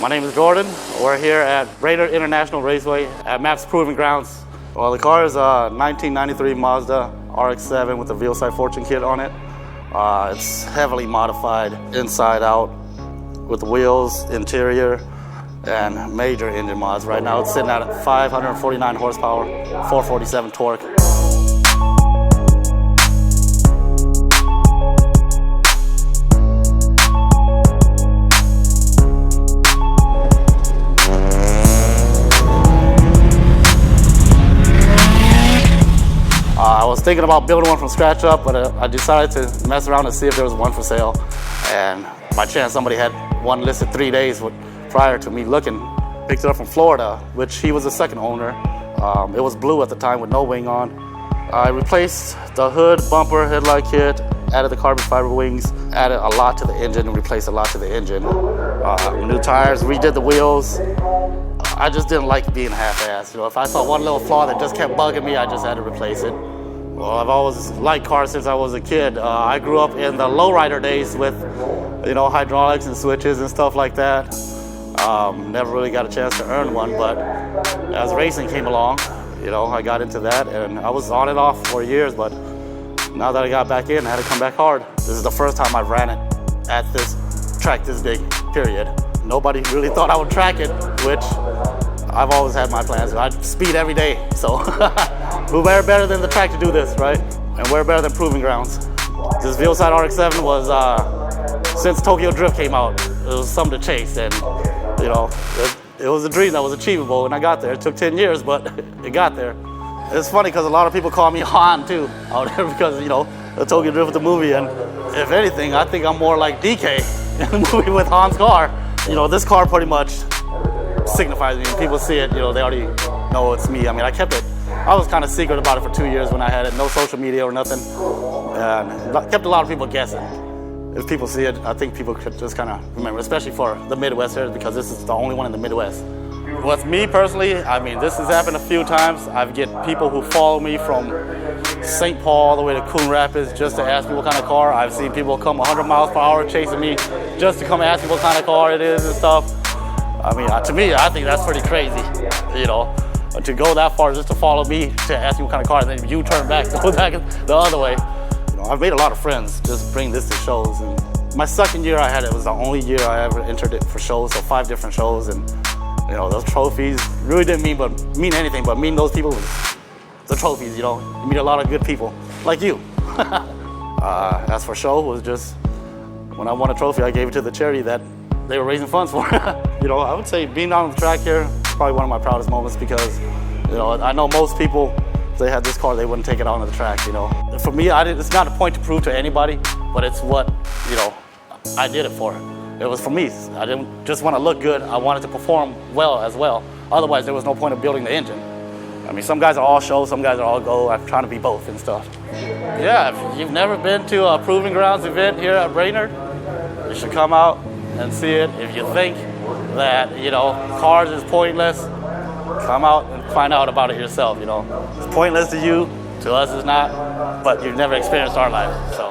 My name is Jordan. We're here at Brainerd International Raceway at MAP's Proving Grounds. Well, the car is a 1993 Mazda RX-7 with a Veilside Fortune kit on it. It's heavily modified inside out with wheels, interior, and major engine mods. Right now it's sitting at 549 horsepower, 447 torque. I was thinking about building one from scratch up, but I decided to mess around and see if there was one for sale. And by chance, somebody had one listed 3 days prior to me looking. Picked it up from Florida, which he was the second owner. It was blue at the time with no wing on. I replaced the hood, bumper, headlight kit, added the carbon fiber wings, added a lot to the engine, and replaced a lot to the engine. New tires, redid the wheels. I just didn't like being half-assed. You know, if I saw one little flaw that just kept bugging me, I just had to replace it. Well, I've always liked cars since I was a kid. I grew up in the lowrider days with, you know, hydraulics and switches and stuff like that. Never really got a chance to earn one, but as racing came along, you know, I got into that, and I was on and off for years, but now that I got back in, I had to come back hard. This is the first time I've ran it at this track this big, period. Nobody really thought I would track it, which I've always had my plans. I speed every day, so who better than the track to do this, right? And where better than Proving Grounds? This Veilside RX-7 was, since Tokyo Drift came out, it was something to chase, and you know, it was a dream that was achievable when I got there. It took 10 years, but it got there. It's funny because a lot of people call me Han too out there because, you know, the Tokyo Drift the movie, and if anything, I think I'm more like DK in the movie with Han's car. You know, this car pretty much signifies me. When people see it, you know, they already know it's me. I mean, I was kind of secret about it for 2 years when I had it. No social media or nothing. And kept a lot of people guessing. If people see it, I think people could just kind of remember, especially for the Midwest here, because this is the only one in the Midwest. With me personally, I mean, this has happened a few times. I get people who follow me from St. Paul all the way to Coon Rapids just to ask me what kind of car. I've seen people come 100 miles per hour chasing me just to come ask me what kind of car it is and stuff. I mean, to me, I think that's pretty crazy, you know, to go that far just to follow me to ask me what kind of car, and then you turn back, go back the other way. You know, I've made a lot of friends just bring this to shows. And my second year I had it was the only year I ever entered it for shows, so 5 different shows. And you know, those trophies really didn't mean anything, but meeting those people was the trophies, you know. You meet a lot of good people, like you. As for show, was just, when I won a trophy, I gave it to the charity that they were raising funds for. You know, I would say being on the track here is probably one of my proudest moments because, you know, I know most people, if they had this car, they wouldn't take it out on the track, you know. For me, it's not a point to prove to anybody, but it's what, you know, I did it for. It was for me. I didn't just want to look good. I wanted to perform well as well. Otherwise, there was no point of building the engine. I mean, some guys are all show, some guys are all go. I'm trying to be both and stuff. Yeah, if you've never been to a Proving Grounds event here at Brainerd, you should come out and see it. If you think that, you know, cars is pointless, come out and find out about it yourself, you know. It's pointless to you, to us it's not, but you've never experienced our life, so.